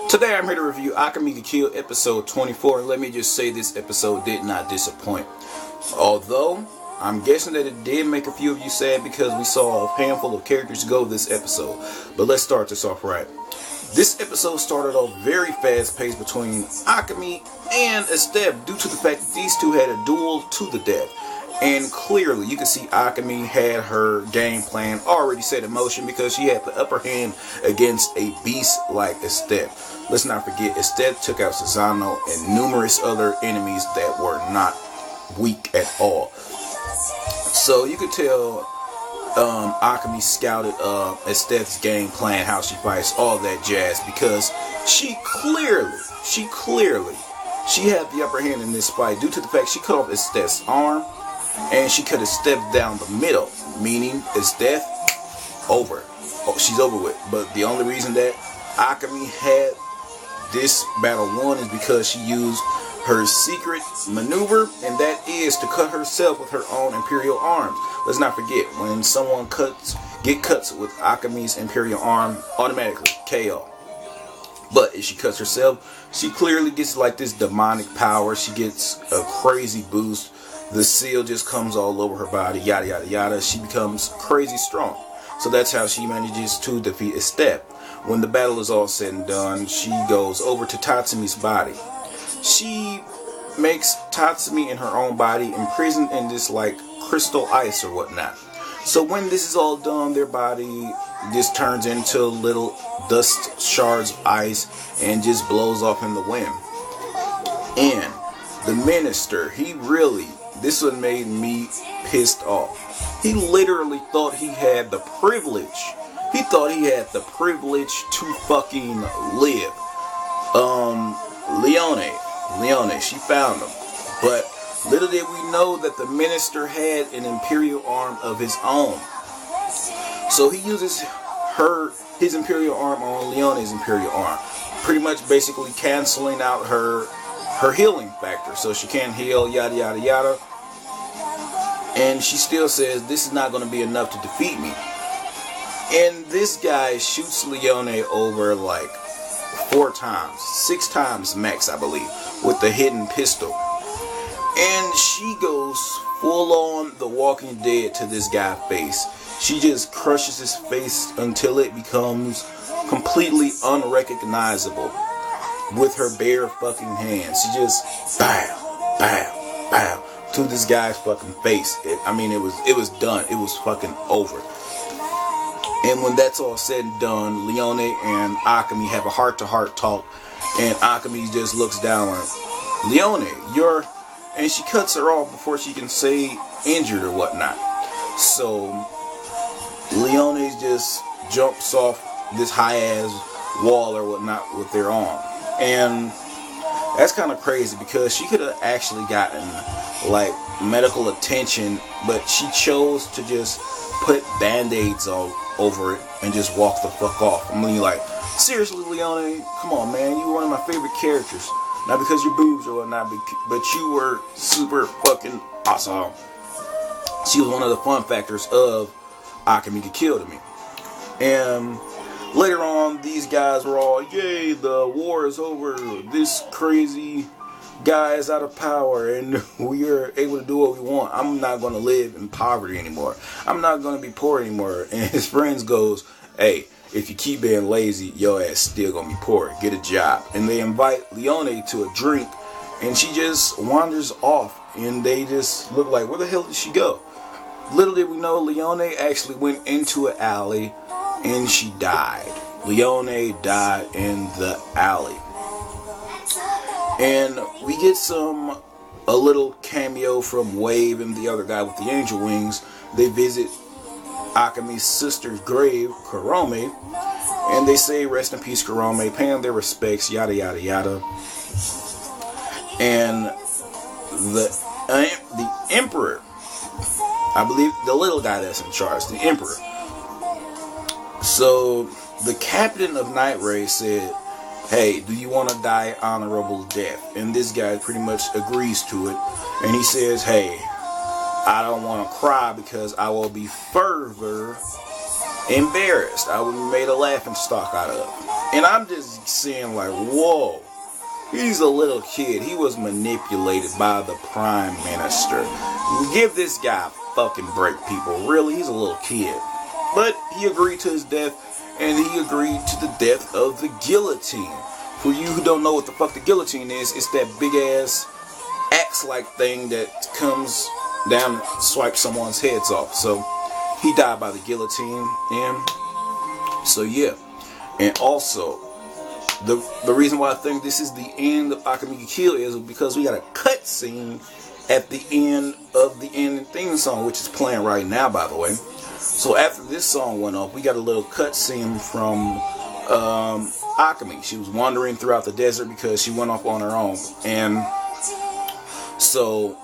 Today I'm here to review Akame ga Kill episode 24, and let me just say this episode did not disappoint. Although, I'm guessing that it did make a few of you sad because we saw a handful of characters go this episode. But let's start this off right. This episode started off very fast paced between Akame and Estef due to the fact that these two had a duel to the death. And clearly, you can see Akame had her game plan already set in motion because she had the upper hand against a beast like Estef. Let's not forget, Estef took out Susano and numerous other enemies that were not weak at all. So you could tell Akame scouted Estef's game plan, how she fights, all that jazz, because she had the upper hand in this fight due to the fact she cut off Estef's arm. And she could have stepped down the middle, meaning it's death over. Oh, she's over with. But the only reason that Akame had this battle won is because she used her secret maneuver, and that is to cut herself with her own Imperial arms. Let's not forget, when someone get cuts with Akame's Imperial arm, automatically KO. But if she cuts herself, she clearly gets like this demonic power. She gets a crazy boost. The seal just comes all over her body, yada yada yada. She becomes crazy strong. So that's how she manages to defeat Estef. When the battle is all said and done, she goes over to Tatsumi's body. She makes Tatsumi in her own body imprisoned in this like crystal ice or whatnot. So when this is all done, their body just turns into little dust shards of ice and just blows off in the wind. And the minister, this one made me pissed off. He literally thought he had the privilege. He thought he had the privilege to fucking live. Leone, she found him. But little did we know that the minister had an Imperial arm of his own. So he uses his Imperial arm on Leone's Imperial arm. Pretty much basically canceling out her healing factor. So she can't heal, yada yada yada. And she still says, this is not going to be enough to defeat me. And this guy shoots Leone over like 6 times max, I believe, with the hidden pistol. And she goes full on The Walking Dead to this guy's face. She just crushes his face until it becomes completely unrecognizable with her bare fucking hands. She just bow, bow, bow to this guy's fucking face. It was done. It was fucking over. And when that's all said and done, Leone and Akame have a heart-to-heart talk, and Akame just looks down like, Leone, and she cuts her off before she can say injured or whatnot. So Leone just jumps off this high-ass wall or whatnot with their arm. And that's kind of crazy because she could have actually gotten like medical attention, but she chose to just put band-aids all over it and just walk the fuck off. I mean, like, seriously, Leone, come on, man, you were one of my favorite characters. Not because your boobs or whatnot, but you were super fucking awesome. She was one of the fun factors of Akame ga Kill to me. And later on, these guys were all, yay, the war is over. This crazy guy is out of power and we are able to do what we want. I'm not going to live in poverty anymore. I'm not going to be poor anymore. And his friends goes, hey, if you keep being lazy, your ass still going to be poor. Get a job. And they invite Leone to a drink and she just wanders off and they just look like, where the hell did she go? Little did we know, Leone actually went into an alley and she died. Leone died in the alley. And we get a little cameo from Wave and the other guy with the angel wings. They visit Akame's sister's grave, Kurome, and they say, rest in peace, Kurome, pay them their respects, yada yada yada. And the Emperor, I believe the little guy that's in charge, the Emperor. So the captain of Night Raid said, hey, do you want to die honorable death? And this guy pretty much agrees to it. And he says, hey, I don't want to cry because I will be further embarrassed. I will be made a laughing stock out of. And I'm just seeing like, whoa, he's a little kid. He was manipulated by the Prime Minister. Give this guy a fucking break, people. Really, he's a little kid. But he agreed to his death, and he agreed to the death of the guillotine. For you who don't know what the fuck the guillotine is, it's that big ass axe-like thing that comes down and swipes someone's heads off. So he died by the guillotine, and so yeah. And also, the reason why I think this is the end of Akame Kill is because we got a cut scene at the end of the ending theme song, which is playing right now, by the way. So after this song went off, we got a little cut scene from Akame. She was wandering throughout the desert because she went off on her own, and so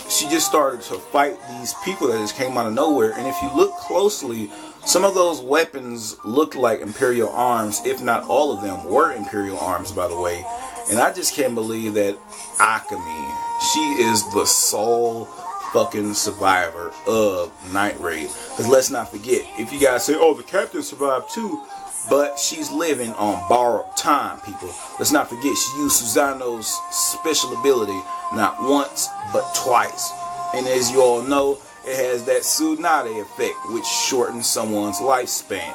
she just started to fight these people that just came out of nowhere. And if you look closely, some of those weapons looked like Imperial arms, if not all of them were Imperial arms, by the way. And I just can't believe that Akame, she is the sole fucking survivor of Night Raid. Because let's not forget, if you guys say, oh, the captain survived too, but she's living on borrowed time, people. Let's not forget, she used Susanoo's special ability not once, but twice. And as you all know, it has that Tsunade effect, which shortens someone's lifespan.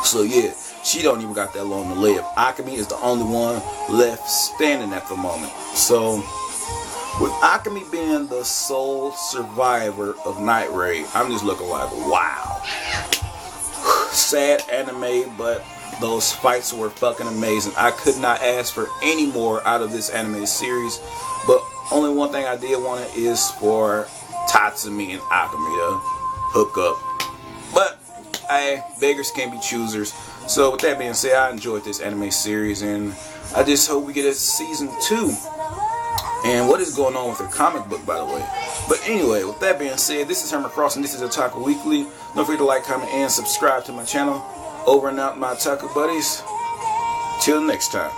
So yeah, she don't even got that long to live. Akame is the only one left standing at the moment. So with Akame being the sole survivor of Night Raid, I'm just looking like, wow. Sad anime, but those fights were fucking amazing. I could not ask for any more out of this anime series, but only one thing I did want is for Tatsumi and Akame to hook up. But hey, beggars can't be choosers. So with that being said, I enjoyed this anime series, and I just hope we get a season 2. And what is going on with her comic book, by the way? But anyway, with that being said, this is Herman Frost, and this is Otaku Weekly. Don't forget to like, comment, and subscribe to my channel. Over and out, my otaku buddies. Till next time.